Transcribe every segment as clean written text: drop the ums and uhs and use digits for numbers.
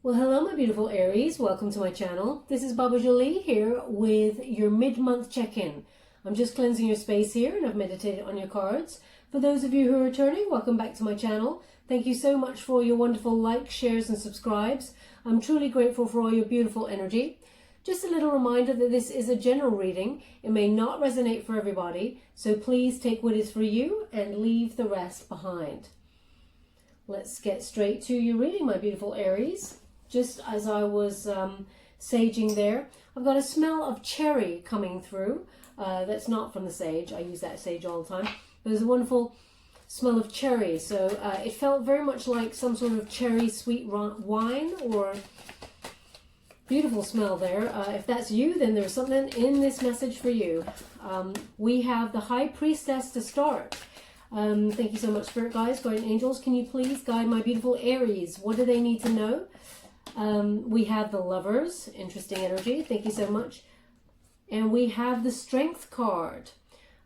Well, hello my beautiful Aries, welcome to my channel. This is Baba Jolie here with your mid-month check-in. I'm just cleansing your space here and I've meditated on your cards. For those of you who are returning, welcome back to my channel. Thank you so much for your wonderful likes, shares and subscribes. I'm truly grateful for all your beautiful energy. Just a little reminder that this is a general reading. It may not resonate for everybody, so please take what is for you and leave the rest behind. Let's get straight to your reading, my beautiful Aries. Just as I was saging there, I've got a smell of cherry coming through. That's not from the sage. I use that sage all the time. But there's a wonderful smell of cherry. So it felt very much like some sort of cherry sweet wine or beautiful smell there. If that's you, then there's something in this message for you. We have the High Priestess to start. Thank you so much, Spirit Guides, Guardian Angels. Can you please guide my beautiful Aries? What do they need to know? We have the Lovers, interesting energy, thank you so much. And we have the Strength card.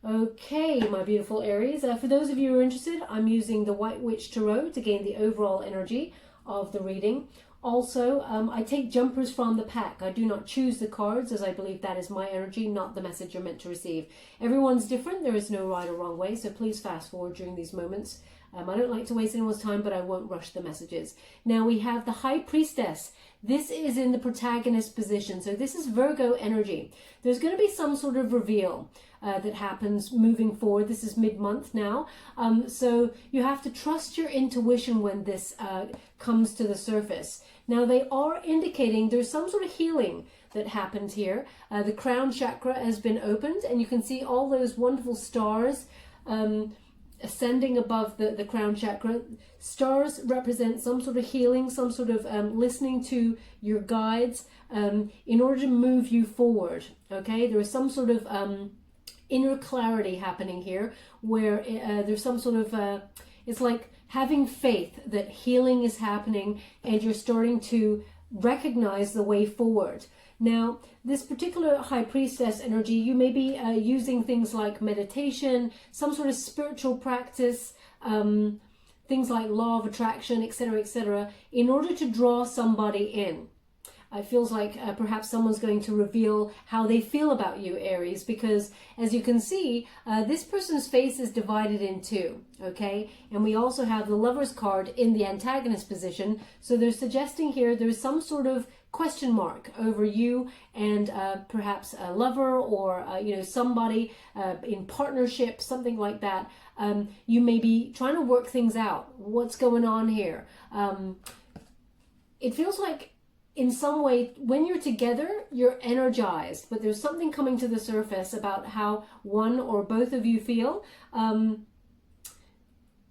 Okay, my beautiful Aries, for those of you who are interested, I'm using the White Witch Tarot to gain the overall energy of the reading. Also, I take jumpers from the pack. I do not choose the cards as I believe that is my energy, not the message you're meant to receive. Everyone's different. There is no right or wrong way, so please fast forward during these moments. I don't like to waste anyone's time, but I won't rush the messages. Now we have the High Priestess. This is in the protagonist position, so this is Virgo energy. There's going to be some sort of reveal that happens moving forward. This is mid-month now, so you have to trust your intuition when this comes to the surface. Now they are indicating there's some sort of healing that happened here. The crown chakra has been opened and you can see all those wonderful stars ascending above the crown chakra. Stars represent some sort of healing, some sort of listening to your guides in order to move you forward. Okay, there is some sort of inner clarity happening here where there's some sort of, it's like having faith that healing is happening and you're starting to recognize the way forward. Now, this particular High Priestess energy, you may be using things like meditation, some sort of spiritual practice, things like law of attraction, etc., in order to draw somebody in. It feels like perhaps someone's going to reveal how they feel about you, Aries, because as you can see, this person's face is divided in two, okay? And we also have the Lover's card in the antagonist position. So they're suggesting here there's some sort of question mark over you and perhaps a lover or somebody in partnership, something like that. You may be trying to work things out. What's going on here? It feels like in some way, when you're together, you're energized, but there's something coming to the surface about how one or both of you feel.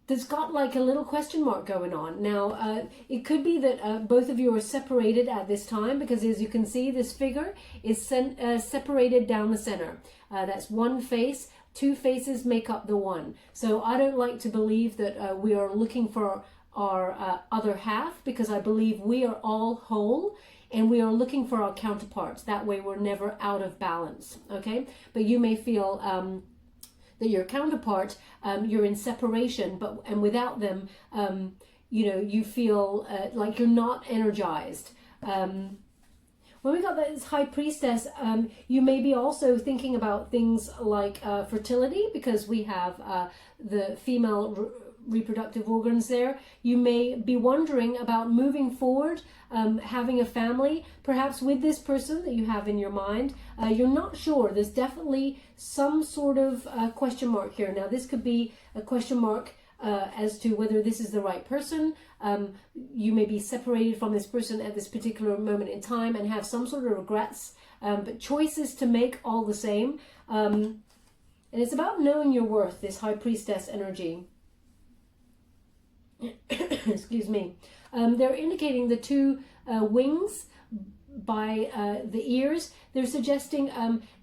There's got like a little question mark going on. Now, it could be that both of you are separated at this time because as you can see, this figure is separated down the center. That's one face. Two faces make up the one. So I don't like to believe that we are looking for our other half, because I believe we are all whole and we are looking for our counterparts. That way we're never out of balance, okay? But you may feel that your counterpart, you're in separation, and without them, you feel like you're not energized. When we got this High Priestess, you may be also thinking about things like fertility, because we have the female reproductive organs there. You may be wondering about moving forward, having a family, perhaps with this person that you have in your mind. You're not sure. There's definitely some sort of question mark here. Now, this could be a question mark as to whether this is the right person. You may be separated from this person at this particular moment in time and have some sort of regrets, but choices to make all the same. And it's about knowing your worth, this High Priestess energy. Excuse me. They're indicating the two wings by the ears. They're suggesting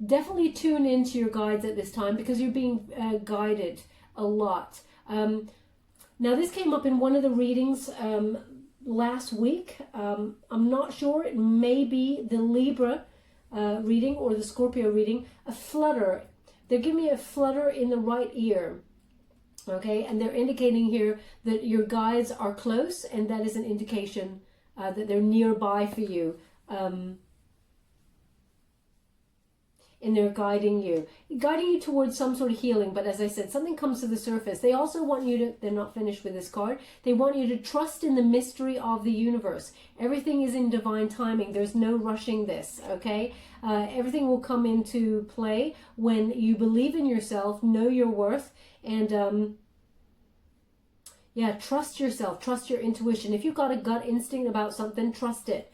definitely tune into your guides at this time because you're being guided a lot. Now this came up in one of the readings last week. I'm not sure. It may be the Libra reading or the Scorpio reading. A flutter. They're giving me a flutter in the right ear. Okay, and they're indicating here that your guides are close, and that is an indication that they're nearby for you. And they're guiding you towards some sort of healing. But as I said, something comes to the surface. They also want you to, they're not finished with this card, they want you to trust in the mystery of the universe. Everything is in divine timing. There's no rushing this, okay? Everything will come into play when you believe in yourself, know your worth, and yeah, trust yourself, trust your intuition. If you've got a gut instinct about something, trust it.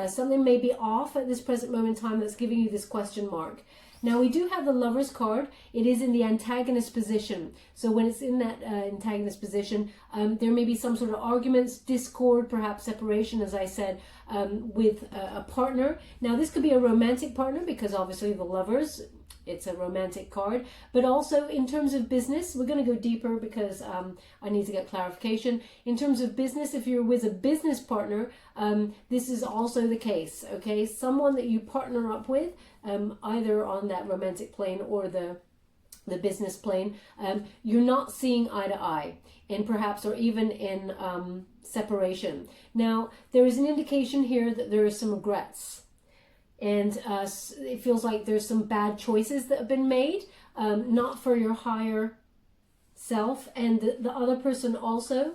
Something may be off at this present moment in time that's giving you this question mark. Now we do have the Lovers card. It is in the antagonist position. So when it's in that antagonist position, there may be some sort of arguments, discord, perhaps separation, as I said, with a partner. Now this could be a romantic partner because obviously the Lovers, it's a romantic card, but also in terms of business, we're going to go deeper because I need to get clarification. In terms of business, if you're with a business partner, this is also the case, okay? Someone that you partner up with, either on that romantic plane or the business plane, you're not seeing eye to eye, and perhaps, or even in separation. Now, there is an indication here that there are some regrets. And it feels like there's some bad choices that have been made, not for your higher self and the other person also.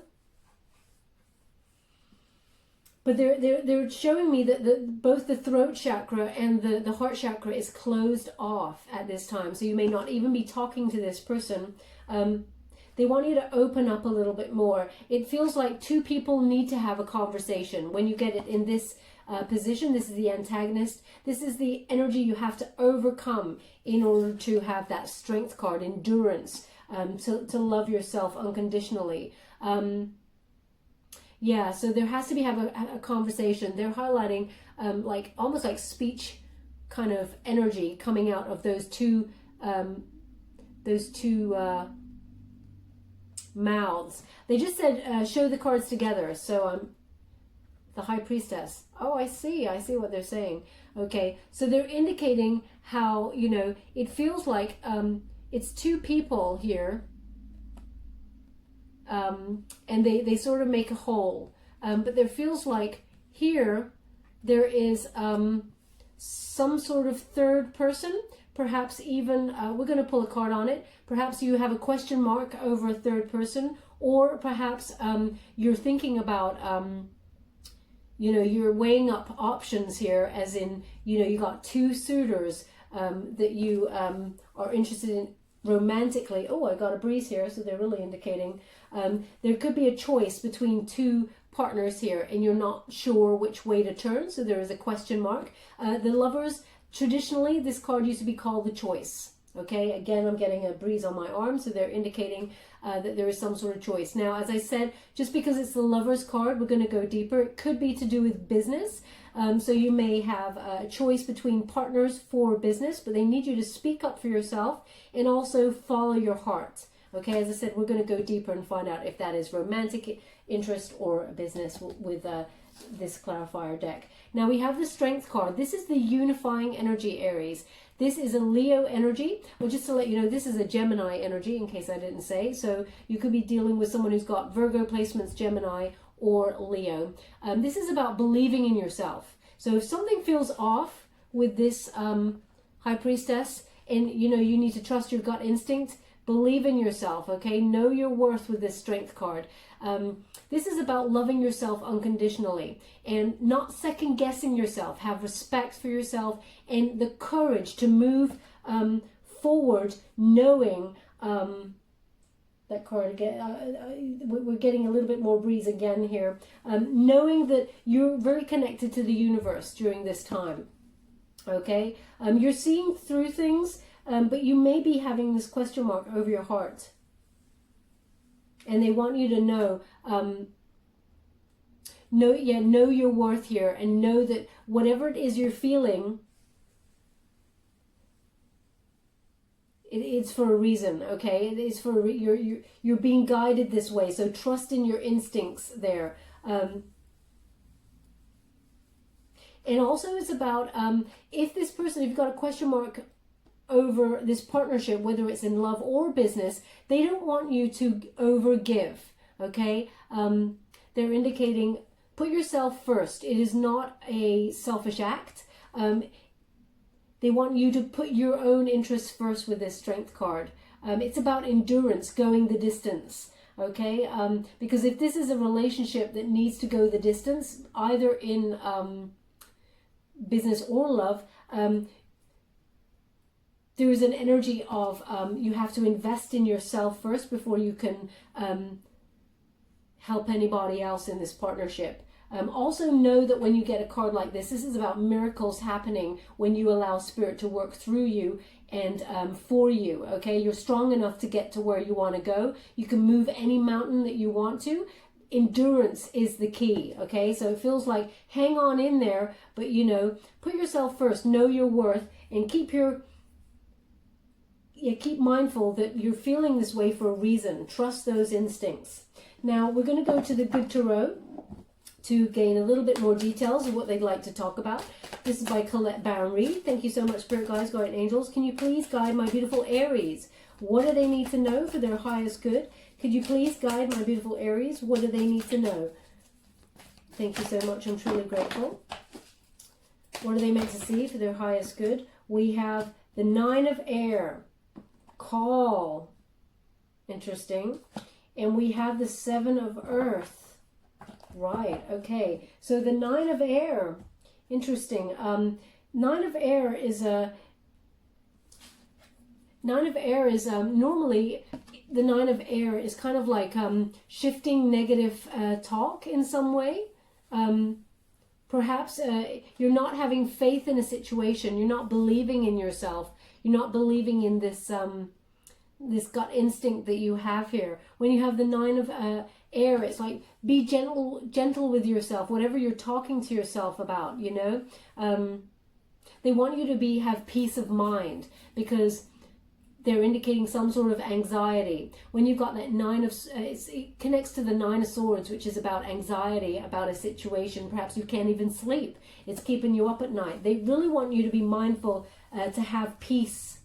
But they're showing me that both the throat chakra and the heart chakra is closed off at this time. So you may not even be talking to this person. They want you to open up a little bit more. It feels like two people need to have a conversation. When you get it in this position, this is the antagonist. This is the energy you have to overcome in order to have that strength card, endurance, to love yourself unconditionally. Yeah, so there has to be a conversation. They're highlighting like almost like speech kind of energy coming out of those two mouths. They just said show the cards together. So the High Priestess. Oh, I see what they're saying. Okay, so they're indicating how, you know, it feels like it's two people here, and they sort of make a whole, but there feels like here there is some sort of third person, perhaps even, we're going to pull a card on it, perhaps you have a question mark over a third person, or perhaps you're thinking about you know, you're weighing up options here, as in, you know, you got two suitors that you are interested in romantically. Oh, I got a breeze here, so they're really indicating there could be a choice between two partners here, and you're not sure which way to turn, so there is a question mark. The Lovers, traditionally, this card used to be called the Choice. Okay, again, I'm getting a breeze on my arm, so they're indicating that there is some sort of choice. Now, as I said, just because it's the Lovers card, we're going to go deeper. It could be to do with business. So you may have a choice between partners for business, but they need you to speak up for yourself and also follow your heart. Okay, as I said, we're going to go deeper and find out if that is romantic interest or business with this clarifier deck. Now we have the Strength card. This is the unifying energy, Aries. This is a Leo energy. Well, just to let you know, this is a Gemini energy, in case I didn't say. So you could be dealing with someone who's got Virgo placements, Gemini, or Leo. This is about believing in yourself. So if something feels off with this High Priestess, and you know you need to trust your gut instinct, believe in yourself, okay? Know your worth with this Strength card. This is about loving yourself unconditionally and not second guessing yourself. Have respect for yourself and the courage to move forward, knowing that card again. We're getting a little bit more breeze again here. Knowing that you're very connected to the universe during this time, okay? You're seeing through things, but you may be having this question mark over your heart. And they want you to know, know your worth here, and know that whatever it is you're feeling, it's for a reason, okay? It is for you're being guided this way. So trust in your instincts there. And also it's about if this person, if you've got a question mark over this partnership, whether it's in love or business, they don't want you to overgive, okay? They're indicating put yourself first. It is not a selfish act. They want you to put your own interests first with this Strength card. It's about endurance, going the distance, okay? Because if this is a relationship that needs to go the distance, either in business or love, there is an energy of you have to invest in yourself first before you can help anybody else in this partnership. Also know that when you get a card like this is about miracles happening when you allow Spirit to work through you and for you, okay? You're strong enough to get to where you want to go. You can move any mountain that you want to. Endurance is the key, okay? So it feels like hang on in there, but you know, put yourself first, know your worth, and keep mindful that you're feeling this way for a reason. Trust those instincts. Now we're going to go to the Good Tarot to gain a little bit more details of what they'd like to talk about. This is by Colette Baron-Reed. Thank you so much, Spirit Guides, Guardian Angels. Can you please guide my beautiful Aries? What do they need to know for their highest good? Could you please guide my beautiful Aries? What do they need to know? Thank you so much. I'm truly grateful. What are they meant to see for their highest good? We have the Nine of Air. Call. Interesting. And we have the Seven of Earth. Right, okay. So the Nine of Air, interesting. Nine of Air is normally the Nine of Air is kind of like shifting negative talk in some way. Perhaps you're not having faith in a situation. You're not believing in yourself. You're not believing in this this gut instinct that you have here. When you have the Nine of Air, it's like be gentle with yourself, whatever you're talking to yourself about, you know. They want you to have peace of mind because they're indicating some sort of anxiety. When you've got that it connects to the Nine of Swords, which is about anxiety about a situation. Perhaps you can't even sleep. It's keeping you up at night. They really want you to be mindful to have peace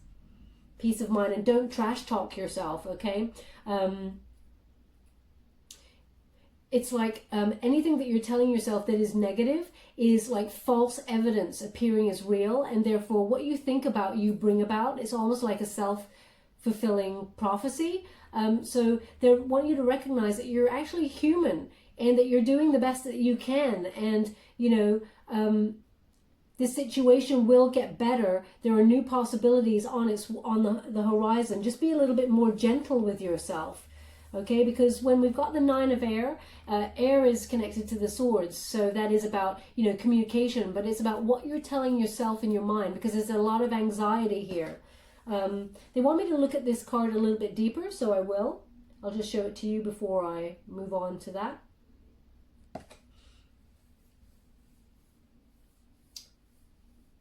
of mind, and don't trash talk yourself, okay? It's like anything that you're telling yourself that is negative is like false evidence appearing as real, and therefore what you think about you bring about. It's almost like a self-fulfilling prophecy. So they want you to recognize that you're actually human and that you're doing the best that you can, and you know, this situation will get better. There are new possibilities on the horizon. Just be a little bit more gentle with yourself, okay? Because when we've got the Nine of Air, air is connected to the swords, so that is about, you know, communication, but it's about what you're telling yourself in your mind, because there's a lot of anxiety here. They want me to look at this card a little bit deeper, so I will. I'll just show it to you before I move on to that.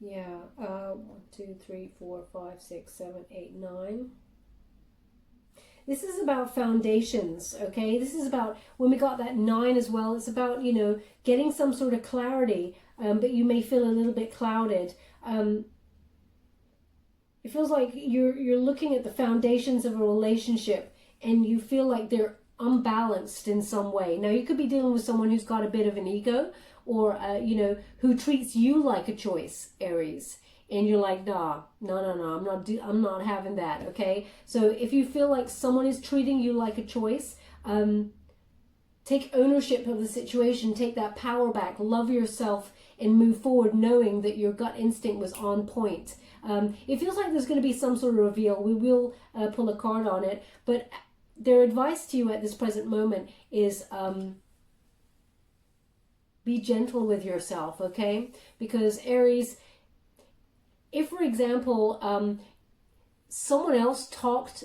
Yeah, 1, 2, 3, 4, 5, 6, 7, 8, 9. This is about foundations, okay? This is about, when we got that 9 as well, it's about, you know, getting some sort of clarity, but you may feel a little bit clouded. It feels like you're looking at the foundations of a relationship and you feel like they're unbalanced in some way. Now, you could be dealing with someone who's got a bit of an ego, or you know, who treats you like a choice, Aries, and you're like, no, I'm not having that, okay? So if you feel like someone is treating you like a choice, take ownership of the situation, take that power back, love yourself, and move forward knowing that your gut instinct was on point. It feels like there's going to be some sort of reveal. We will pull a card on it, but their advice to you at this present moment is be gentle with yourself, okay? Because Aries, if, for example, someone else talked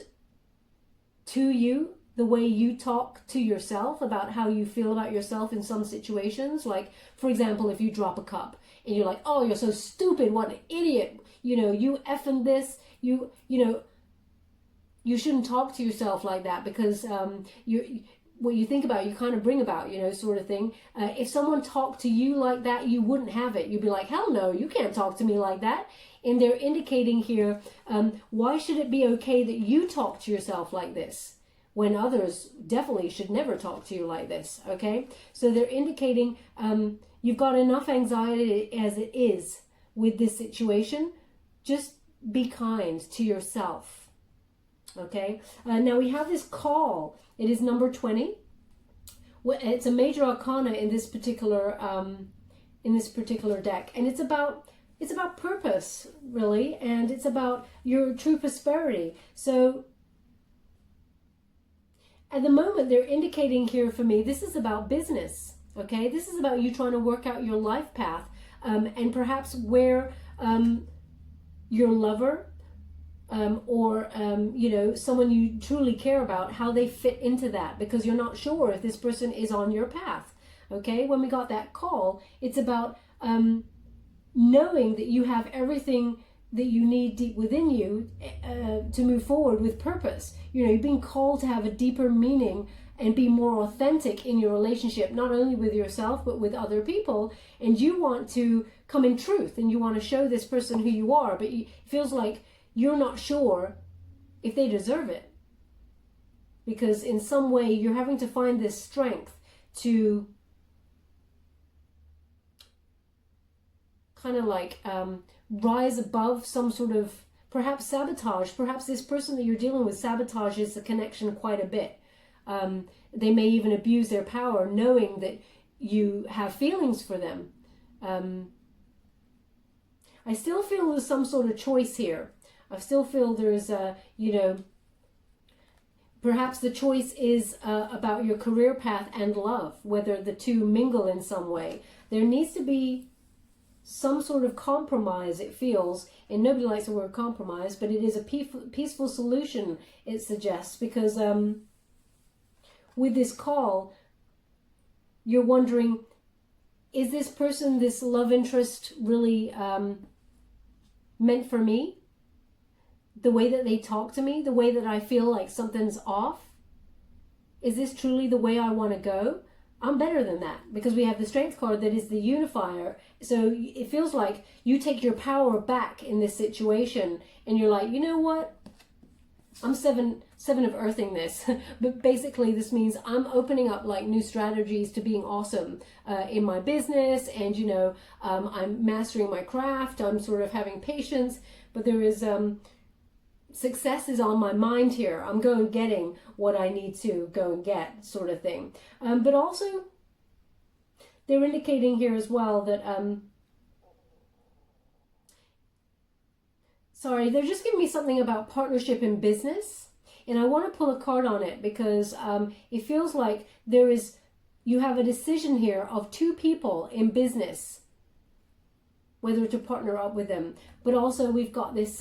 to you the way you talk to yourself about how you feel about yourself in some situations, like, for example, if you drop a cup and you're like, oh, you're so stupid, what an idiot, you know, you effing this, you know, you shouldn't talk to yourself like that, because what you think about, you kind of bring about, you know, sort of thing. If someone talked to you like that, you wouldn't have it. You'd be like, hell no, you can't talk to me like that. And they're indicating here, why should it be okay that you talk to yourself like this? when others definitely should never talk to you like this, okay? So they're indicating you've got enough anxiety as it is with this situation. Just be kind to yourself, okay? Now we have this call. It is number 20. It's a major arcana in this particular deck, and it's about purpose, really, and it's about your true prosperity. So at the moment, they're indicating here for me, this is about business, okay? This is about you trying to work out your life path, and perhaps where your lover or you know, someone you truly care about, how they fit into that, because you're not sure if this person is on your path, okay? When we got that call, it's about knowing that you have everything that you need deep within you to move forward with purpose. You know, you're being called to have a deeper meaning and be more authentic in your relationship, not only with yourself, but with other people. And you want to come in truth, and you want to show this person who you are, but it feels like you're not sure if they deserve it. Because in some way, you're having to find this strength to kind of like rise above some sort of perhaps sabotage. Perhaps this person that you're dealing with sabotages the connection quite a bit. They may even abuse their power, knowing that you have feelings for them. I still feel there's some sort of choice here. I still feel there's you know, perhaps the choice is about your career path and love, whether the two mingle in some way. There needs to be some sort of compromise, it feels, and nobody likes the word compromise, but it is a peaceful solution, it suggests, because with this call, you're wondering, is this person, this love interest, really meant for me? The way that they talk to me, the way that I feel like something's off, is this truly the way I want to go? I'm better than that, because we have the Strength card that is the unifier. So it feels like you take your power back in this situation, and you're like, you know what? I'm seven of earthing this. But basically this means I'm opening up like new strategies to being awesome in my business, and you know, I'm mastering my craft. I'm sort of having patience, but there is success is on my mind here. I'm going getting what I need to go and get, sort of thing. But also they're indicating here as well that sorry, they're just giving me something about partnership in business, and I want to pull a card on it because it feels like you have a decision here of two people in business, whether to partner up with them. But also we've got this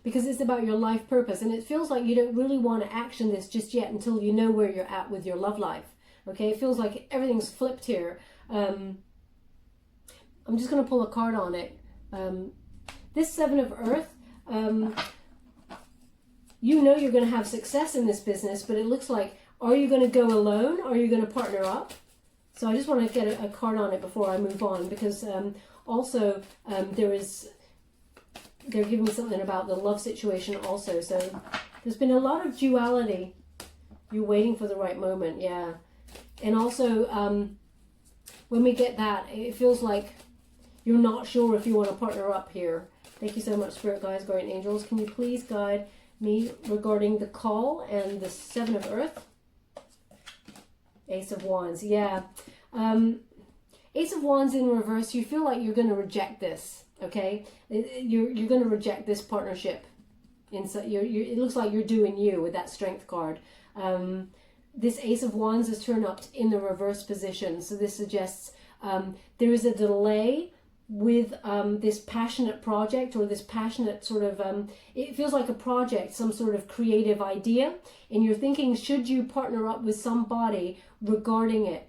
because it's about your life purpose, and it feels like you don't really want to action this just yet until you know where you're at with your love life. Okay, it feels like everything's flipped here. I'm just going to pull a card on it. This Seven of Earth, you know you're going to have success in this business, but it looks like, are you going to go alone, or are you going to partner up? So I just want to get a card on it before I move on, because also they're giving me something about the love situation also. So there's been a lot of duality. You're waiting for the right moment, yeah. And also, when we get that, it feels like you're not sure if you want to partner up here. Thank you so much, Spirit Guides, Guardian Angels. Can you please guide me regarding the call and the Seven of Earth? Ace of Wands, yeah. Ace of Wands in reverse, you feel like you're going to reject this. Okay, you're going to reject this partnership. It looks like you're doing you with that Strength card. This Ace of Wands is turned up in the reverse position, so this suggests there is a delay with this passionate project, or this passionate sort of it feels like a project, some sort of creative idea, and you're thinking, should you partner up with somebody regarding it?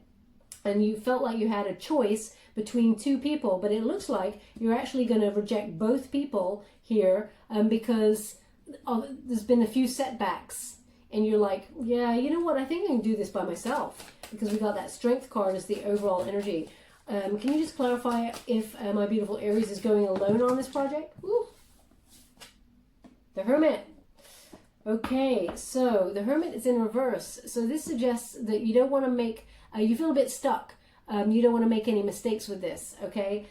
And you felt like you had a choice between two people, but it looks like you're actually going to reject both people here because there's been a few setbacks, and you're like, yeah, you know what, I think I can do this by myself, because we got that Strength card as the overall energy. Can you just clarify if my beautiful Aries is going alone on this project? Ooh. The Hermit. Okay, so the Hermit is in reverse. So this suggests that you don't want to make, you feel a bit stuck. You don't want to make any mistakes with this, okay?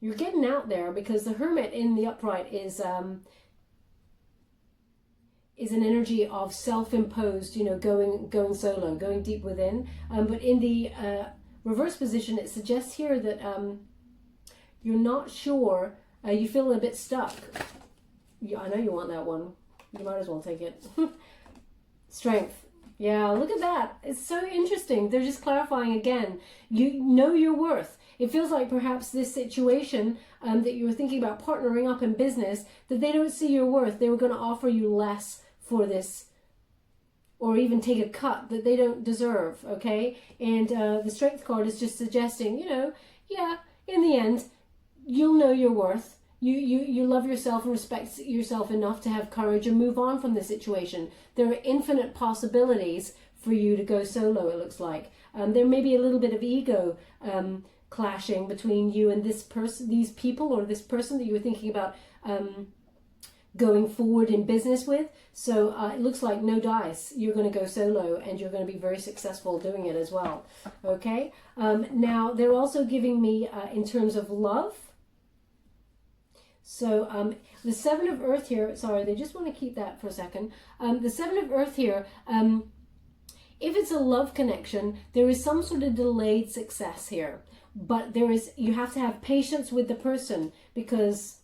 You're getting out there because the Hermit in the upright is an energy of self-imposed, you know, going solo, going deep within. But in the reverse position, it suggests here that you're not sure, you feel a bit stuck. I know you want that one. You might as well take it. Strength. Yeah, look at that. It's so interesting. They're just clarifying again. You know your worth. It feels like perhaps this situation that you were thinking about partnering up in business, that they don't see your worth. They were going to offer you less for this, or even take a cut that they don't deserve, okay? And the Strength card is just suggesting, you know, yeah, in the end, you'll know your worth. You love yourself and respect yourself enough to have courage and move on from the situation. There are infinite possibilities for you to go solo, it looks like. There may be a little bit of ego clashing between you and this person, these people, or this person that you were thinking about going forward in business with. So it looks like no dice. You're going to go solo and you're going to be very successful doing it as well. Okay. Now they're also giving me in terms of love. So the Seven of Earth here, sorry, they just want to keep that for a second. The Seven of Earth here, if it's a love connection, there is some sort of delayed success here. But you have to have patience with the person, because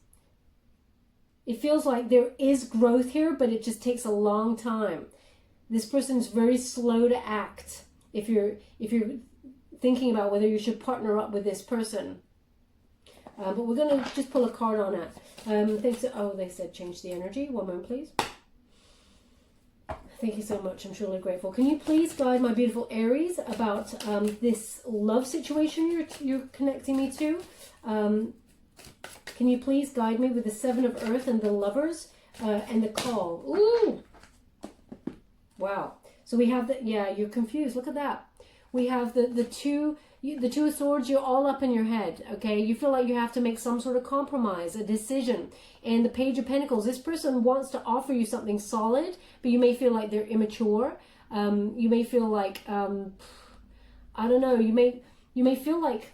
it feels like there is growth here, but it just takes a long time. This person's very slow to act if you're thinking about whether you should partner up with this person. But we're going to just pull a card on it. They said change the energy. One moment, please. Thank you so much. I'm truly grateful. Can you please guide my beautiful Aries about this love situation you're connecting me to? Can you please guide me with the Seven of Earth and the Lovers and the Call? Ooh! Wow. So we have you're confused. Look at that. We have the Two of Swords. You're all up in your head, okay? You feel like you have to make some sort of compromise, a decision. And the Page of Pentacles, this person wants to offer you something solid, but you may feel like they're immature. You may feel like, I don't know, you may feel like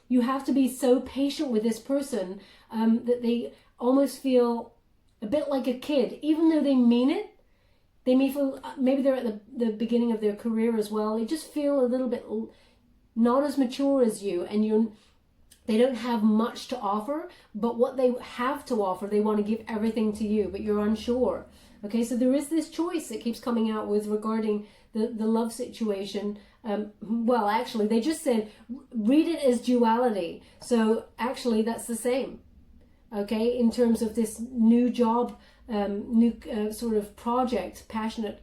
you have to be so patient with this person that they almost feel a bit like a kid, even though they mean it. They may feel, maybe they're at the beginning of their career as well. They just feel a little bit not as mature as you, and they don't have much to offer, but what they have to offer, they want to give everything to you, but you're unsure. Okay, so there is this choice that keeps coming out with regarding the love situation. Well, actually, they just said, read it as duality. So actually, that's the same. Okay, in terms of this new job, sort of project, passionate,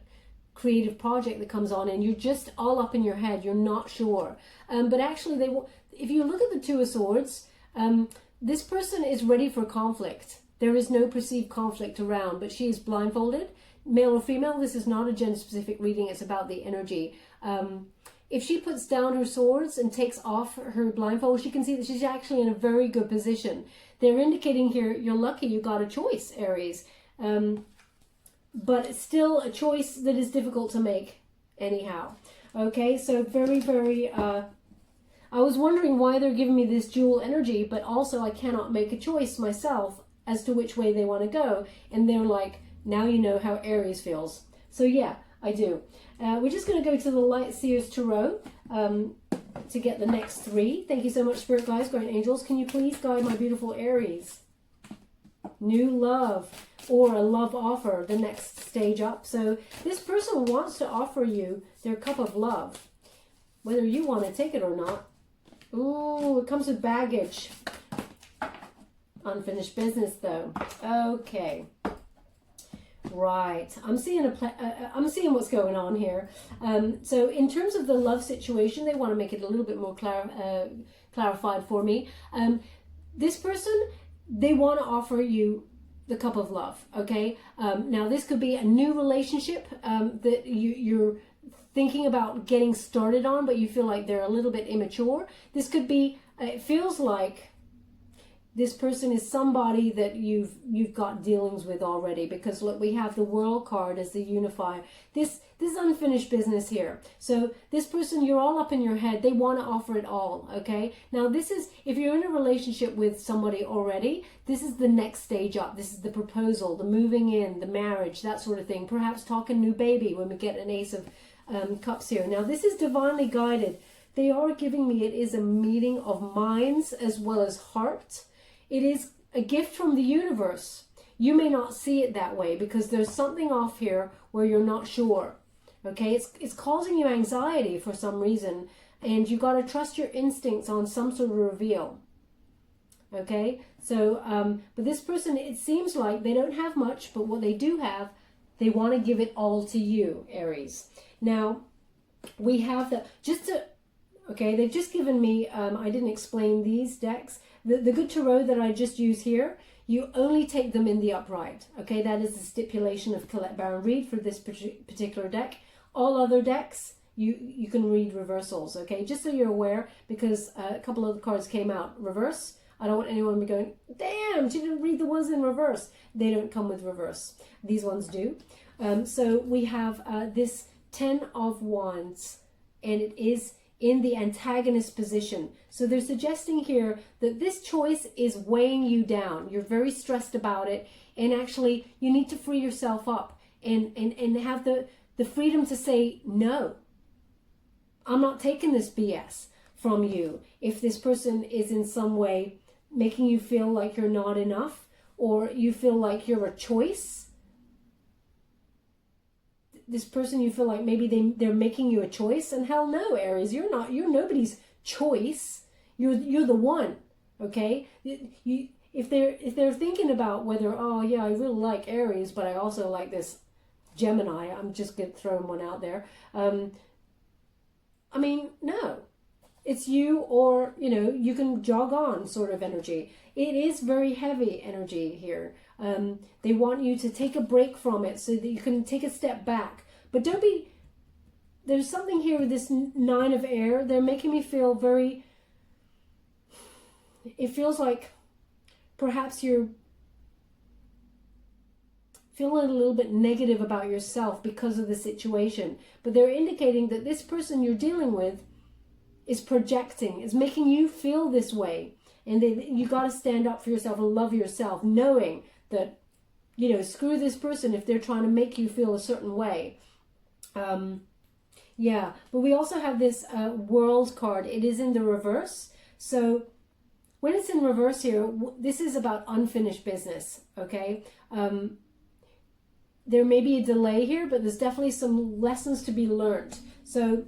creative project that comes on, and you're just all up in your head. You're not sure. But actually, if you look at the Two of Swords, this person is ready for conflict. There is no perceived conflict around, but she is blindfolded. Male or female, this is not a gender-specific reading. It's about the energy. If she puts down her swords and takes off her blindfold, she can see that she's actually in a very good position. They're indicating here, you're lucky you got a choice, Aries. But it's still a choice that is difficult to make anyhow. Okay, so very, very... I was wondering why they're giving me this dual energy, but also I cannot make a choice myself as to which way they want to go. And they're like, now you know how Aries feels. So yeah, I do. We're just going to go to the Light Seers Tarot to get the next three. Thank you so much, Spirit Guides, Guardian Angels. Can you please guide my beautiful Aries? New love or a love offer, the next stage up. So this person wants to offer you their cup of love, whether you want to take it or not. Ooh, it comes with baggage. Unfinished business, though. Okay. Right. I'm seeing what's going on here. So in terms of the love situation, they want to make it a little bit more clarified for me. This person, they want to offer you the cup of love. Okay. Now this could be a new relationship that you're thinking about getting started on, but you feel like they're a little bit immature. This could be, it feels like this person is somebody that you've got dealings with already, because look, we have the World card as the unifier. This unfinished business here. So this person, you're all up in your head. They want to offer it all, okay? Now this is, if you're in a relationship with somebody already, this is the next stage up. This is the proposal, the moving in, the marriage, that sort of thing. Perhaps talking new baby when we get an Ace of Cups here. Now this is divinely guided. They are giving me, it is a meeting of minds as well as heart. It is a gift from the universe. You may not see it that way because there's something off here where you're not sure. Okay, it's causing you anxiety for some reason, and you got to trust your instincts on some sort of reveal. Okay, so but this person, it seems like they don't have much, but what they do have, they want to give it all to you, Aries. Now we have the okay, they've just given me, I didn't explain these decks. The good tarot that I just used here, you only take them in the upright. Okay, that is the stipulation of Colette Baron Reid for this particular deck. All other decks, you can read reversals, okay? Just so you're aware, because a couple of the cards came out reverse. I don't want anyone to be going, damn, she didn't read the ones in reverse. They don't come with reverse. These ones do. So we have this 10 of Wands, and it is in the antagonist position. So they're suggesting here that this choice is weighing you down. You're very stressed about it, and actually you need to free yourself up and have the freedom to say, no, I'm not taking this BS from you. If this person is in some way making you feel like you're not enough, or you feel like you're a choice, this person, you feel like maybe they're making you a choice, and hell no, Aries, you're not. You're nobody's choice. You're the one. Okay. If they're thinking about whether, oh yeah, I really like Aries, but I also like this Gemini. I'm just throwing one out there. I mean, no, it's you, or you can jog on sort of energy. It is very heavy energy here. They want you to take a break from it so that you can take a step back. But don't be, there's something here with this 9 of Air. They're making me feel very, it feels like perhaps you're feeling a little bit negative about yourself because of the situation. But they're indicating that this person you're dealing with is projecting, is making you feel this way. And you got to stand up for yourself and love yourself, knowing that, screw this person if they're trying to make you feel a certain way. Yeah, but we also have this World card. It is in the reverse. So when it's in reverse here, this is about unfinished business, okay? There may be a delay here, but there's definitely some lessons to be learned. So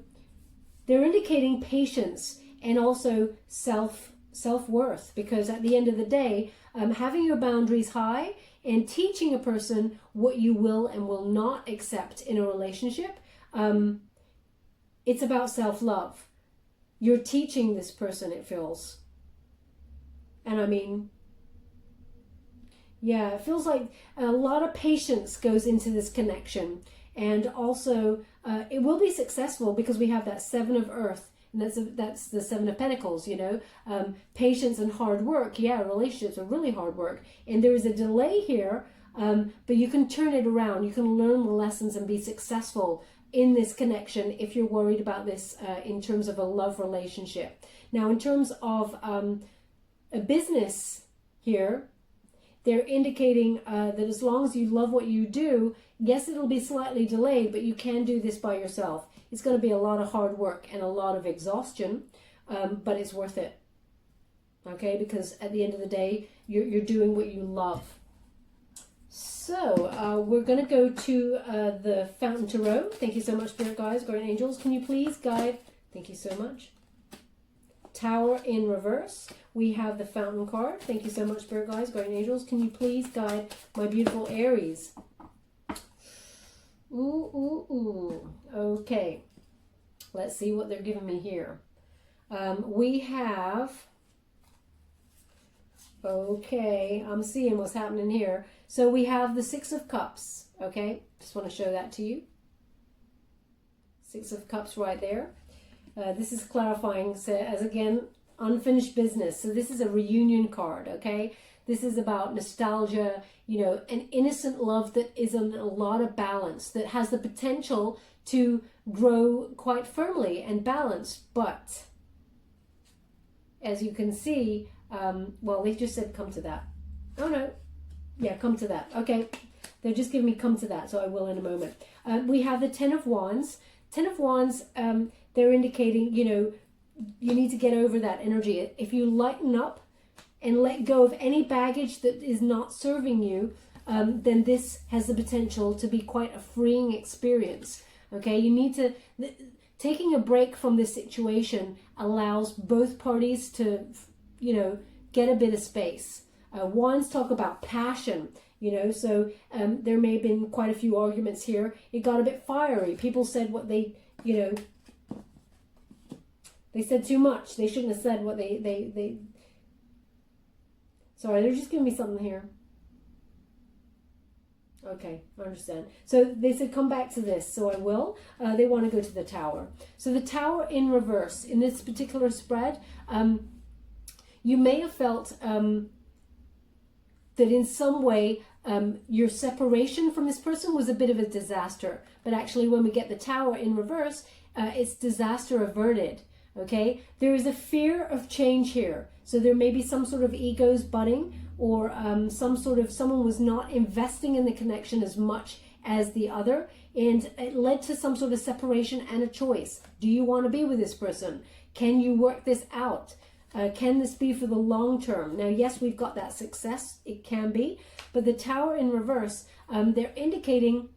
they're indicating patience and also self-worth, because at the end of the day, having your boundaries high and teaching a person what you will and will not accept in a relationship, it's about self-love. You're teaching this person, it feels. And I mean, yeah, it feels like a lot of patience goes into this connection. And also, it will be successful because we have that 7 of Earth. And that's the 7 of Pentacles, patience and hard work. Yeah, relationships are really hard work. And there is a delay here, but you can turn it around. You can learn the lessons and be successful in this connection if you're worried about this in terms of a love relationship. Now, in terms of a business here, they're indicating that as long as you love what you do, yes, it'll be slightly delayed, but you can do this by yourself. It's going to be a lot of hard work and a lot of exhaustion, but it's worth it. Okay, because at the end of the day, you're doing what you love. So we're going to go to the Fountain Tarot. Thank you so much, Spirit Guides, Guardian Angels. Can you please guide? Thank you so much. Tower in reverse. We have the Fountain card. Thank you so much, Spirit Guides, Guardian Angels. Can you please guide my beautiful Aries? Ooh, ooh, ooh. Okay. Let's see what they're giving me here. We have... Okay, I'm seeing what's happening here. So we have the 6 of Cups. Okay, just want to show that to you. 6 of Cups right there. This is clarifying, so as again, unfinished business. So this is a reunion card, okay? This is about nostalgia, you know, an innocent love that is in a lot of balance, that has the potential to grow quite firmly and balanced. But as you can see, well, they just said come to that. Oh no, yeah, come to that. Okay, they're just giving me come to that, so I will in a moment. We have the Ten of Wands. Ten of Wands, they're indicating, you know, you need to get over that energy. If you lighten up and let go of any baggage that is not serving you, then this has the potential to be quite a freeing experience. Okay, you need to, taking a break from this situation allows both parties to, you know, get a bit of space. Wands talk about passion, you know, so there may have been quite a few arguments here. It got a bit fiery. People said what they, you know, they said too much. They shouldn't have said what they sorry, they're just giving me something here. Okay, I understand. So they said come back to this, so I will. They want to go to the Tower. So the Tower in reverse, in this particular spread, you may have felt that in some way your separation from this person was a bit of a disaster. But actually when we get the Tower in reverse, it's disaster averted. Okay, there is a fear of change here. So there may be some sort of egos butting, or someone was not investing in the connection as much as the other, and it led to some sort of separation and a choice. Do you want to be with this person? Can you work this out? Can this be for the long term? Now, yes, we've got that success. It can be, but the Tower in reverse, they're indicating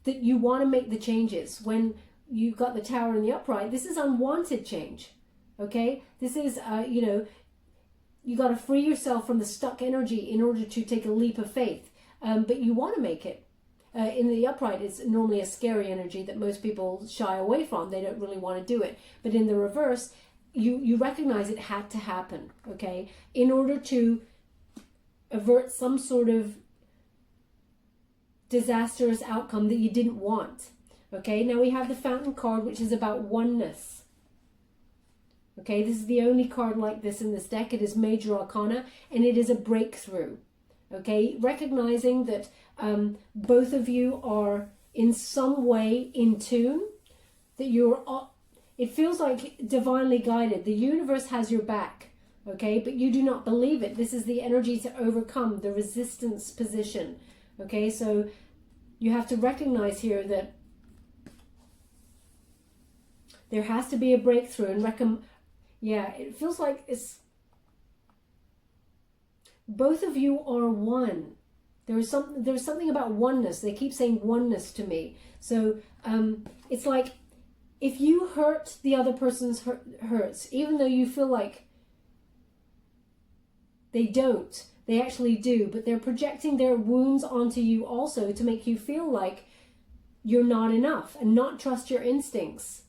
that you want to make the changes. When you've got the Tower in the upright, this is unwanted change. Okay, this is you know, you got to free yourself from the stuck energy in order to take a leap of faith, but you want to make it. In the upright, it's normally a scary energy that most people shy away from. They don't really want to do it. But in the reverse, you recognize it had to happen, okay, in order to avert some sort of disastrous outcome that you didn't want. Okay, now we have the Fountain card, which is about oneness. Okay, this is the only card like this in this deck. It is Major Arcana, and it is a breakthrough. Okay, recognizing that both of you are in some way in tune, that you're, it feels like divinely guided. The universe has your back, okay, but you do not believe it. This is the energy to overcome the resistance position. Okay, so you have to recognize here that there has to be a breakthrough, and yeah, it feels like it's both of you are one. There's something about oneness. They keep saying oneness to me. So it's like if you hurt the other person's hurts, even though you feel like they don't, they actually do, but they're projecting their wounds onto you also to make you feel like you're not enough and not trust your instincts.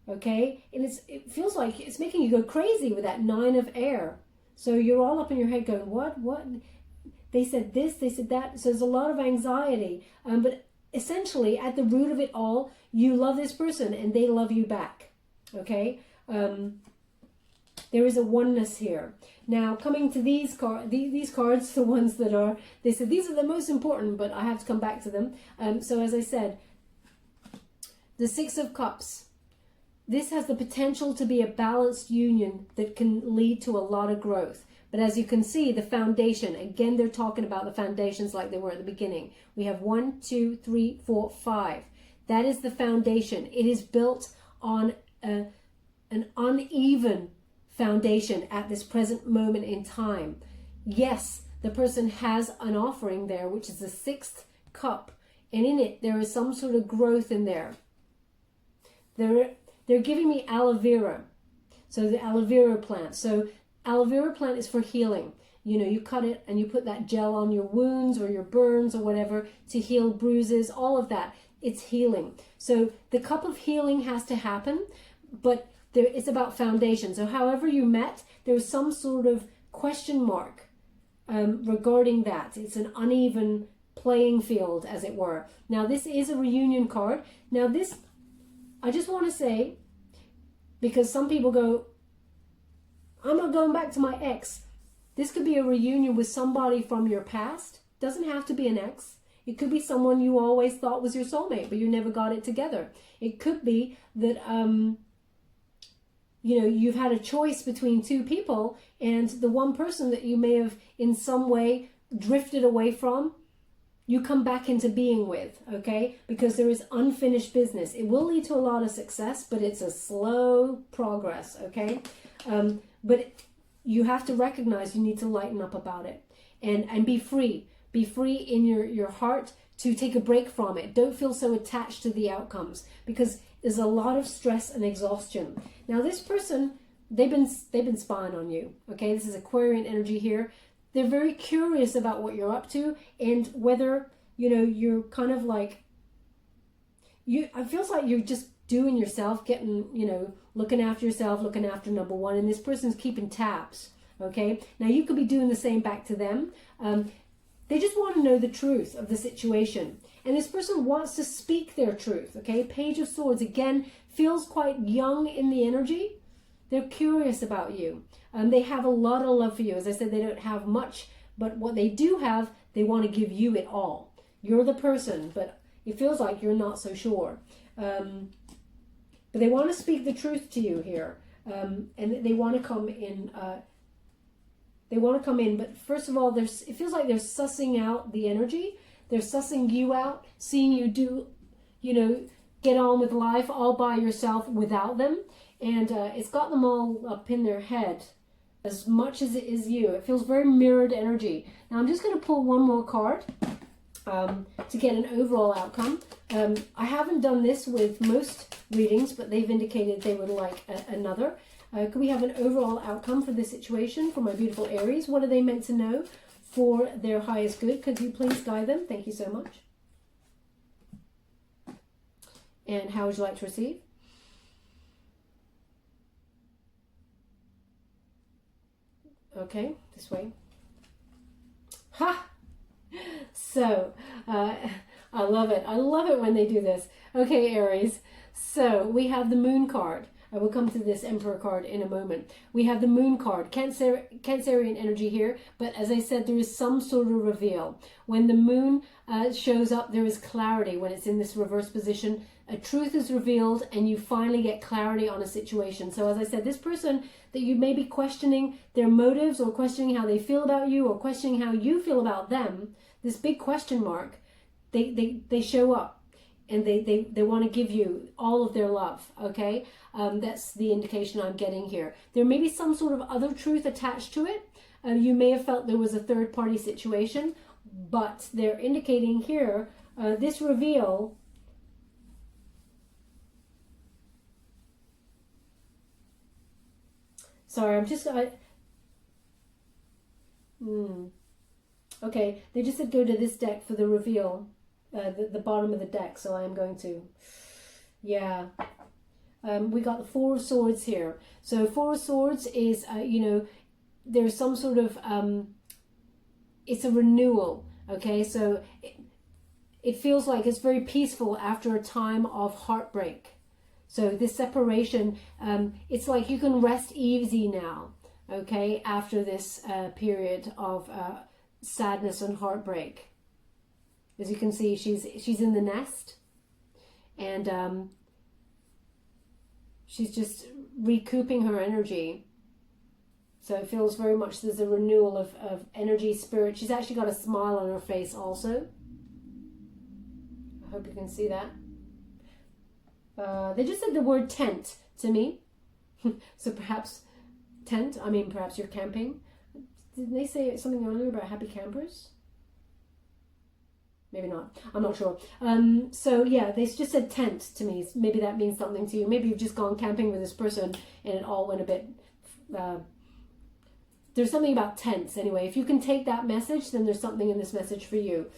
Okay, and it feels like it's making you go crazy with that 9 of air. So you're all up in your head going, what? They said this, they said that. So there's a lot of anxiety. But essentially, at the root of it all, you love this person and they love you back. Okay, there is a oneness here. Now, coming to these cards, the ones that are, they said these are the most important, but I have to come back to them. So as I said, the 6 of Cups. This has the potential to be a balanced union that can lead to a lot of growth. But as you can see, the foundation, again, they're talking about the foundations like they were at the beginning. We have 1, 2, 3, 4, 5. That is the foundation. It is built on an uneven foundation at this present moment in time. Yes, the person has an offering there, which is the 6th cup. And in it, there is some sort of growth in there. They're giving me aloe vera. So the aloe vera plant. So aloe vera plant is for healing. You know, you cut it and you put that gel on your wounds or your burns or whatever to heal bruises, all of that. It's healing. So the cup of healing has to happen, but it's about foundation. So however you met, there was some sort of question mark regarding that. It's an uneven playing field, as it were. Now, this is a reunion card. Now, this, I just want to say, because some people go, I'm not going back to my ex. This could be a reunion with somebody from your past. Doesn't have to be an ex. It could be someone you always thought was your soulmate, but you never got it together. It could be that, you know, you've had a choice between two people, and the one person that you may have in some way drifted away from, you come back into being with, okay? Because there is unfinished business. It will lead to a lot of success, but it's a slow progress, okay? But you have to recognize you need to lighten up about it and be free. Be free in your heart to take a break from it. Don't feel so attached to the outcomes, because there's a lot of stress and exhaustion. Now this person, they've been spying on you, okay? This is Aquarian energy here. They're very curious about what you're up to, and whether, you know, you're kind of like, it feels like you're just doing yourself, getting, you know, looking after yourself, looking after number one, and this person's keeping tabs, okay? Now you could be doing the same back to them. They just want to know the truth of the situation. And this person wants to speak their truth, okay? Page of Swords, again, feels quite young in the energy. They're curious about you. They have a lot of love for you. As I said, they don't have much, but what they do have, they want to give you it all. You're the person, but it feels like you're not so sure. But they want to speak the truth to you here. And they want to come in. They want to come in, but first of all, it feels like they're sussing out the energy. They're sussing you out, seeing you do, you know, get on with life all by yourself without them. And it's got them all up in their head as much as it is you. It feels very mirrored energy. Now I'm just going to pull one more card to get an overall outcome. I haven't done this with most readings, but they've indicated they would like another. Could we have an overall outcome for this situation for my beautiful Aries? What are they meant to know for their highest good? Could you please guide them? Thank you so much. And how would you like to receive? Okay, this way. Ha! So, I love it. I love it when they do this. Okay, Aries. So, we have the Moon card. I will come to this Emperor card in a moment. We have the Moon card, Cancerian energy here, but as I said, there is some sort of reveal. When the Moon shows up, there is clarity. When it's in this reverse position, a truth is revealed and you finally get clarity on a situation. So as I said, this person that you may be questioning their motives, or questioning how they feel about you, or questioning how you feel about them, this big question mark, they show up. And they want to give you all of their love, okay? That's the indication I'm getting here. There may be some sort of other truth attached to it. You may have felt there was a third-party situation, but they're indicating here, this reveal... Sorry, I'm just... Okay, they just said go to this deck for the reveal. The bottom of the deck, so I am going to, yeah. We got the Four of Swords here. So Four of Swords is, you know, there's some sort of, it's a renewal, okay? So it feels like it's very peaceful after a time of heartbreak. So this separation, it's like you can rest easy now, okay, after this period of sadness and heartbreak. As you can see, she's in the nest, and she's just recouping her energy. So it feels very much there's a renewal of energy, spirit. She's actually got a smile on her face also. I hope you can see that. They just said the word tent to me. So perhaps tent, I mean perhaps you're camping. Didn't they say something earlier about happy campers? Maybe not. I'm not sure. So yeah, they just said tent to me. Maybe that means something to you. Maybe you've just gone camping with this person and it all went a bit... there's something about tents anyway. If you can take that message, then there's something in this message for you.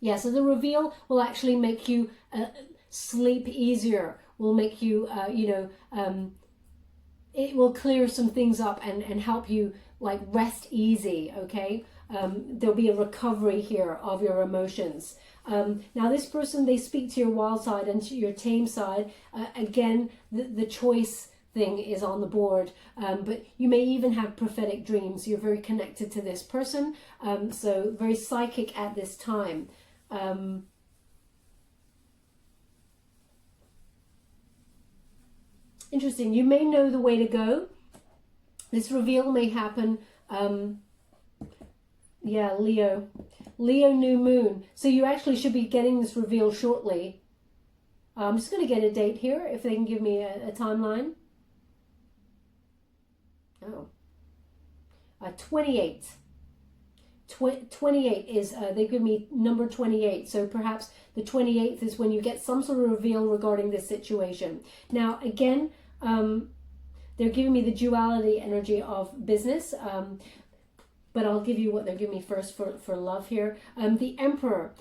Yeah, so the reveal will actually make you sleep easier. Will make you, you know, it will clear some things up and help you like rest easy, okay? There'll be a recovery here of your emotions. Now this person, they speak to your wild side and to your tame side. Again, the choice thing is on the board, but you may even have prophetic dreams. You're very connected to this person, so very psychic at this time. Interesting. You may know the way to go. This reveal may happen. Yeah, Leo new moon. So you actually should be getting this reveal shortly. I'm just going to get a date here, if they can give me a timeline. Oh, 28. 28 is, they give me number 28. So perhaps the 28th is when you get some sort of reveal regarding this situation. Now, again, they're giving me the duality energy of business. But I'll give you what they're giving me first for love here. The Emperor.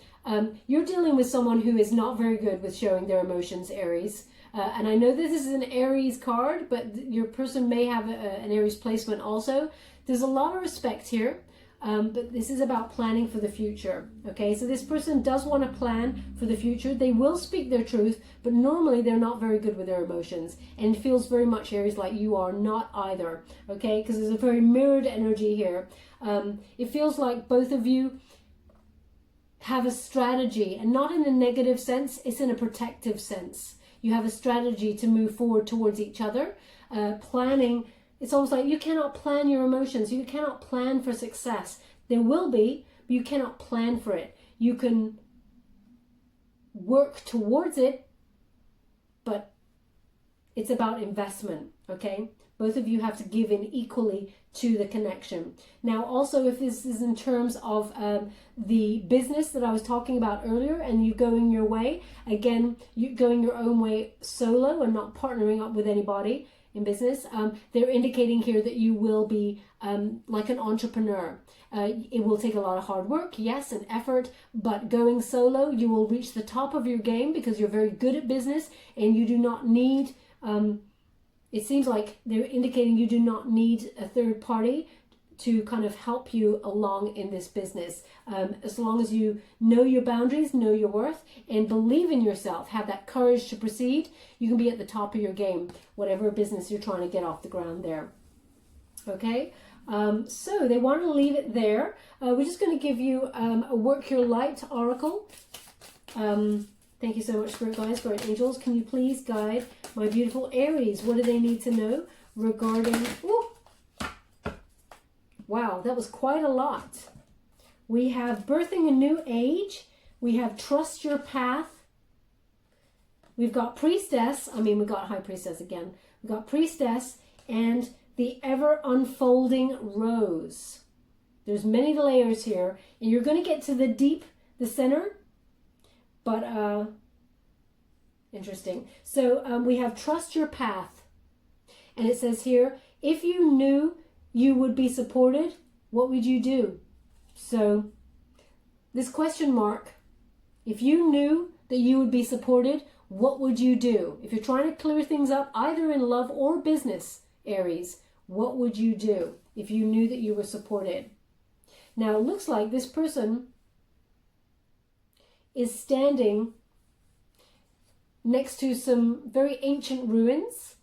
You're dealing with someone who is not very good with showing their emotions, Aries. And I know this is an Aries card, but your person may have an Aries placement also. There's a lot of respect here, but this is about planning for the future. Okay, so this person does want to plan for the future. They will speak their truth, but normally they're not very good with their emotions. And it feels very much, Aries, like you are not either. Okay, because there's a very mirrored energy here. It feels like both of you have a strategy, and not in a negative sense, it's in a protective sense. You have a strategy to move forward towards each other. Planning, it's almost like you cannot plan your emotions. You cannot plan for success. There will be, but you cannot plan for it. You can work towards it, but it's about investment, okay? Both of you have to give in equally to the connection. Now, also, if this is in terms of the business that I was talking about earlier, and you going your way, again, you going your own way solo and not partnering up with anybody in business, they're indicating here that you will be like an entrepreneur. It will take a lot of hard work, yes, and effort, but going solo, you will reach the top of your game because you're very good at business, and you do not need it seems like they're indicating you do not need a third party to kind of help you along in this business. As long as you know your boundaries, know your worth, and believe in yourself, have that courage to proceed, you can be at the top of your game, whatever business you're trying to get off the ground there. Okay, so they want to leave it there. We're just going to give you a Work Your Light oracle. Thank you so much, Spirit Guides, Spirit Angels. Can you please guide my beautiful Aries? What do they need to know regarding... Ooh, wow, that was quite a lot. We have birthing a new age. We have trust your path. We've got Priestess. We've got High Priestess again. We've got Priestess and the ever unfolding rose. There's many layers here. And you're going to get to the deep, the center. But, interesting. So we have trust your path. And it says here, if you knew you would be supported, what would you do? So this question mark, if you knew that you would be supported, what would you do? If you're trying to clear things up, either in love or business, Aries, what would you do if you knew that you were supported? Now, it looks like this person is standing next to some very ancient ruins.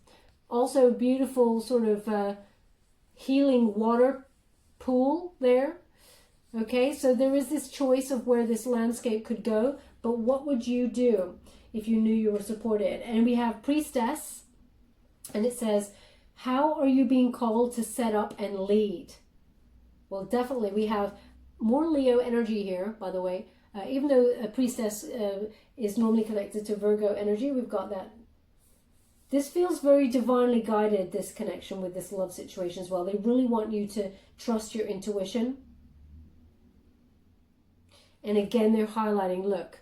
Also a beautiful sort of healing water pool there. Okay, so there is this choice of where this landscape could go, but what would you do if you knew you were supported? And we have Priestess, and it says, how are you being called to set up and lead? Well, definitely we have more Leo energy here, by the way. Even though a Priestess is normally connected to Virgo energy, we've got that. This feels very divinely guided, this connection with this love situation as well. They really want you to trust your intuition. And again, they're highlighting, look,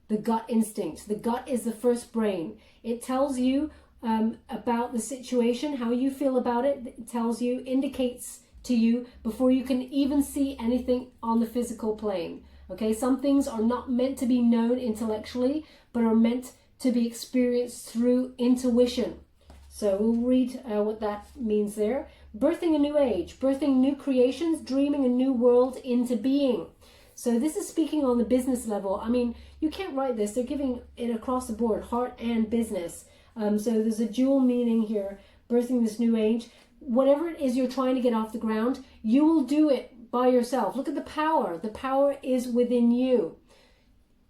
the gut instinct. The gut is the first brain. It tells you about the situation, how you feel about it. It tells you, indicates to you before you can even see anything on the physical plane. Okay, some things are not meant to be known intellectually, but are meant to be experienced through intuition. So we'll read what that means there. Birthing a new age, birthing new creations, dreaming a new world into being. So this is speaking on the business level. You can't write this. They're giving it across the board, heart and business. So there's a dual meaning here. birthing this new age, whatever it is you're trying to get off the ground, you will do it by yourself. Look at the power. The power is within you.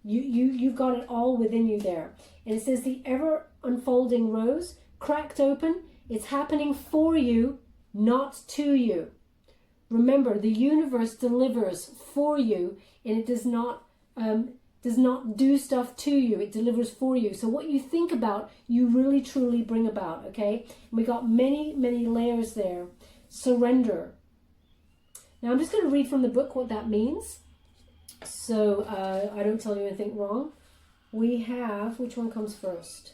You've got it all within you there. And it says the ever unfolding rose, cracked open. It's happening for you, not to you. Remember, the universe delivers for you, and it does not do stuff to you. It delivers for you. So what you think about, you really truly bring about. Okay, and we got many layers there. Surrender. Now I'm just going to read from the book what that means, so I don't tell you anything wrong. We have, which one comes first?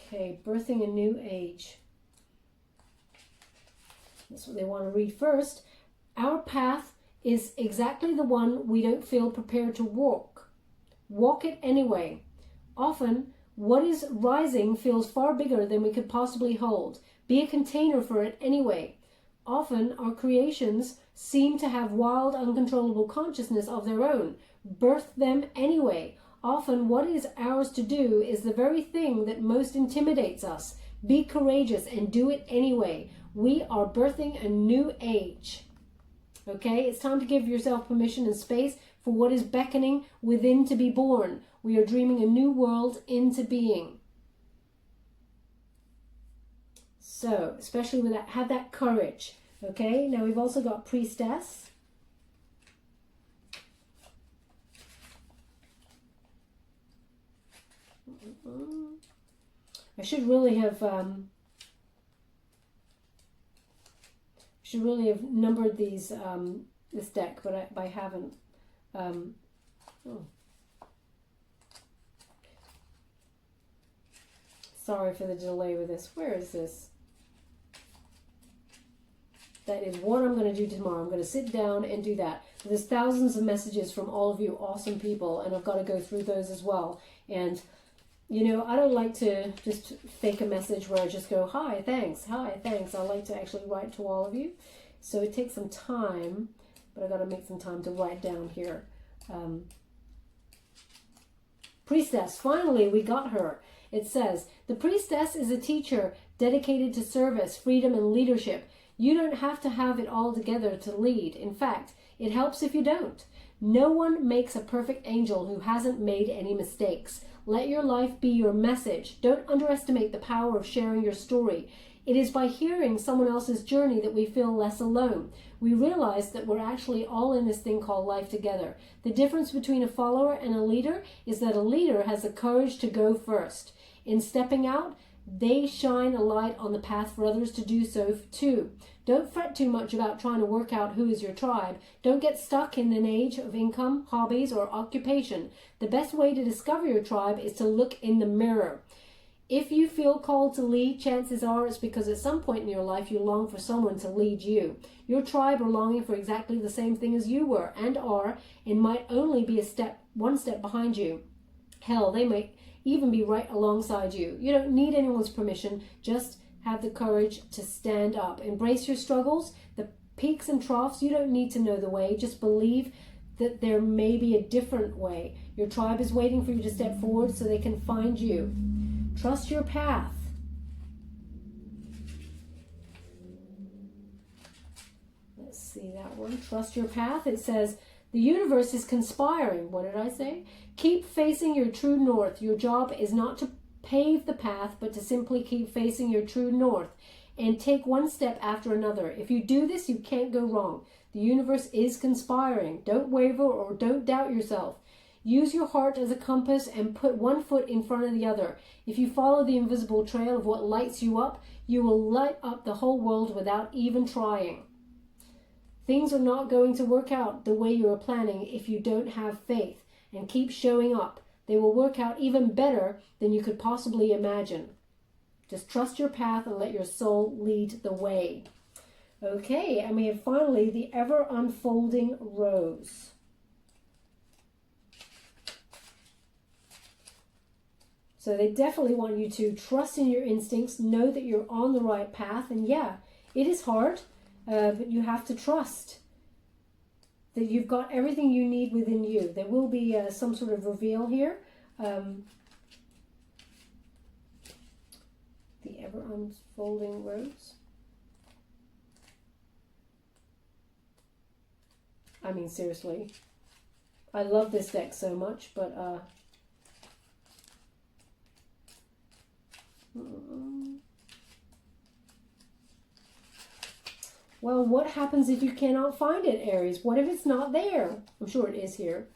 Okay, birthing a new age. That's what they want to read first. Our path is exactly the one we don't feel prepared to walk. Walk it anyway. Often, what is rising feels far bigger than we could possibly hold. Be a container for it anyway. Often, our creations seem to have wild, uncontrollable consciousness of their own. Birth them anyway. Often, what is ours to do is the very thing that most intimidates us. Be courageous and do it anyway. We are birthing a new age. Okay, it's time to give yourself permission and space for what is beckoning within to be born. We are dreaming a new world into being. So, especially with that, have that courage. Okay, now we've also got Priestess. I should really have numbered these this deck, but I haven't. Sorry for the delay with this. Where is this? That is what I'm going to do tomorrow. I'm going to sit down and do that. There's thousands of messages from all of you awesome people, and I've got to go through those as well. And you know, I don't like to just fake a message where I just go, hi, thanks. I like to actually write to all of you. So it takes some time, but I got to make some time to write down here. Priestess, finally we got her. It says, the priestess is a teacher dedicated to service, freedom, and leadership. You don't have to have it all together to lead. In fact, it helps if you don't. No one makes a perfect angel who hasn't made any mistakes. Let your life be your message. Don't underestimate the power of sharing your story. It is by hearing someone else's journey that we feel less alone. We realize that we're actually all in this thing called life together. The difference between a follower and a leader is that a leader has the courage to go first. In stepping out, they shine a light on the path for others to do so too. Don't fret too much about trying to work out who is your tribe. Don't get stuck in an age of income, hobbies, or occupation. The best way to discover your tribe is to look in the mirror. If you feel called to lead, chances are it's because at some point in your life you long for someone to lead you. Your tribe are longing for exactly the same thing as you were and are, and might only be one step behind you. Hell, they might even be right alongside you. You don't need anyone's permission. Just have the courage to stand up. Embrace your struggles, the peaks and troughs. You don't need to know the way. Just believe that there may be a different way. Your tribe is waiting for you to step forward so they can find you. Trust your path. Let's see that one. Trust your path. It says, the universe is conspiring. What did I say? Keep facing your true north. Your job is not to pave the path, but to simply keep facing your true north and take one step after another. If you do this, you can't go wrong. The universe is conspiring. Don't waver or don't doubt yourself. Use your heart as a compass and put one foot in front of the other. If you follow the invisible trail of what lights you up, you will light up the whole world without even trying. Things are not going to work out the way you are planning if you don't have faith and keep showing up. They will work out even better than you could possibly imagine. Just trust your path and let your soul lead the way. Okay, and we have finally the ever unfolding rose. So they definitely want you to trust in your instincts, know that you're on the right path. And yeah, it is hard, but you have to trust that you've got everything you need within you. There will be some sort of reveal here. The ever unfolding roads. I mean, seriously. I love this deck so much, but well, what happens if you cannot find it, Aries? What if it's not there? I'm sure it is here.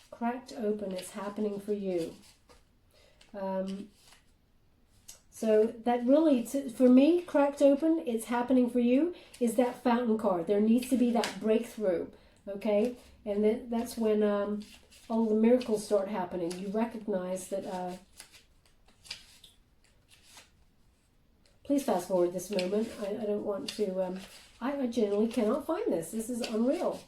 Cracked open, it's happening for you. So that really, for me, cracked open, it's happening for you, is that fountain card. There needs to be that breakthrough, okay? And that's when all the miracles start happening. You recognize that... please fast forward this moment. I don't want to... I genuinely cannot find this. This is unreal.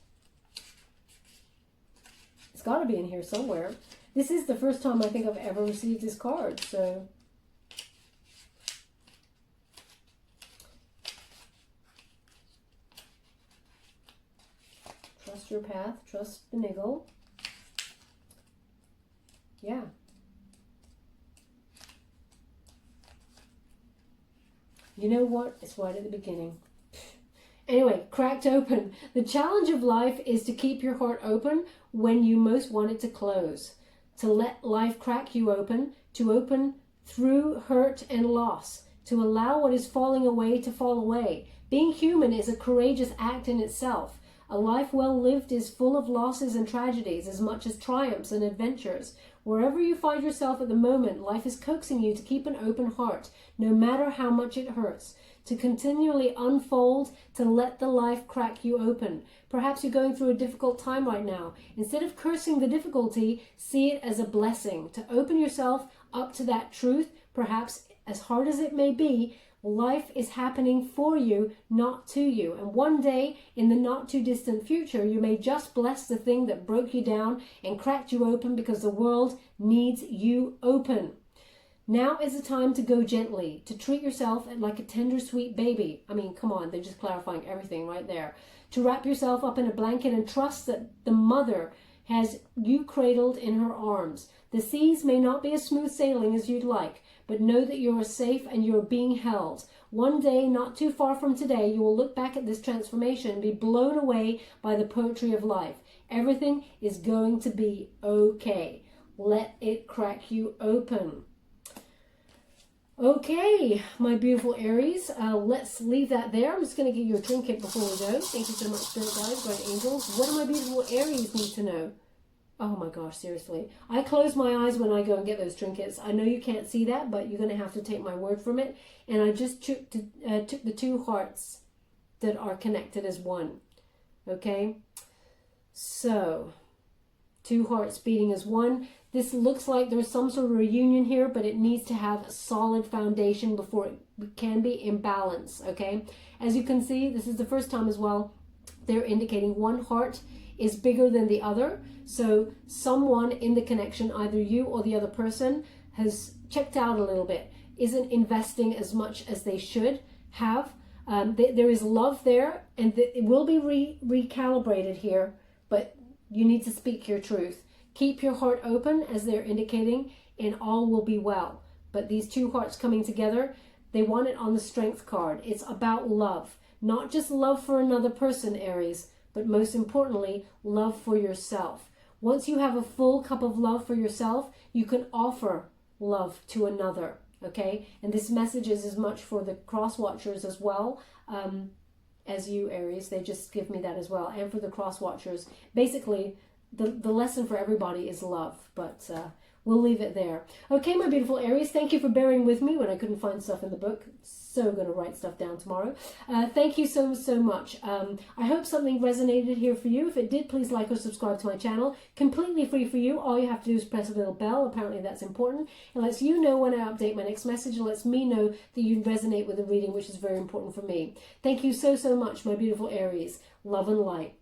It's got to be in here somewhere. This is the first time I think I've ever received this card, so... Trust your path, trust the niggle. Yeah. You know what? It's right at the beginning. Anyway, cracked open. The challenge of life is to keep your heart open when you most want it to close. To let life crack you open, to open through hurt and loss, to allow what is falling away to fall away. Being human is a courageous act in itself. A life well lived is full of losses and tragedies as much as triumphs and adventures. Wherever you find yourself at the moment, life is coaxing you to keep an open heart, no matter how much it hurts. To continually unfold, to let the life crack you open. Perhaps you're going through a difficult time right now. Instead of cursing the difficulty, see it as a blessing. To open yourself up to that truth, perhaps as hard as it may be, life is happening for you, not to you. And one day, in the not too distant future, you may just bless the thing that broke you down and cracked you open because the world needs you open. Now is the time to go gently, to treat yourself like a tender, sweet baby. I mean, come on, they're just clarifying everything right there. To wrap yourself up in a blanket and trust that the mother has you cradled in her arms. The seas may not be as smooth sailing as you'd like, but know that you are safe and you are being held. One day, not too far from today, you will look back at this transformation and be blown away by the poetry of life. Everything is going to be okay. Let it crack you open. Okay, my beautiful Aries, let's leave that there. I'm just going to give you a trinket before we go. Thank you so much, Spirit Guides, Guardian Angels. What do my beautiful Aries need to know? Oh my gosh, seriously. I close my eyes when I go and get those trinkets. I know you can't see that, but you're going to have to take my word from it. And I just took the two hearts that are connected as one. Okay? So, two hearts beating as one. This looks like there's some sort of reunion here, but it needs to have a solid foundation before it can be in balance. Okay? As you can see, this is the first time as well. They're indicating one heart is bigger than the other. So someone in the connection, either you or the other person, has checked out a little bit, isn't investing as much as they should have. There is love there, and it will be recalibrated here, but you need to speak your truth. Keep your heart open, as they're indicating, and all will be well. But these two hearts coming together, they want it on the Strength card. It's about love. Not just love for another person, Aries, but most importantly, love for yourself. Once you have a full cup of love for yourself, you can offer love to another, okay? And this message is as much for the cross watchers as well as you, Aries. They just give me that as well. And for the cross watchers. Basically, the lesson for everybody is love, but we'll leave it there. Okay, my beautiful Aries, thank you for bearing with me when I couldn't find stuff in the book. So going to write stuff down tomorrow. Thank you so much. I hope something resonated here for you. If it did, please like or subscribe to my channel. Completely free for you. All you have to do is press a little bell. Apparently that's important. It lets you know when I update my next message. It lets me know that you resonate with the reading, which is very important for me. Thank you so much, my beautiful Aries. Love and light.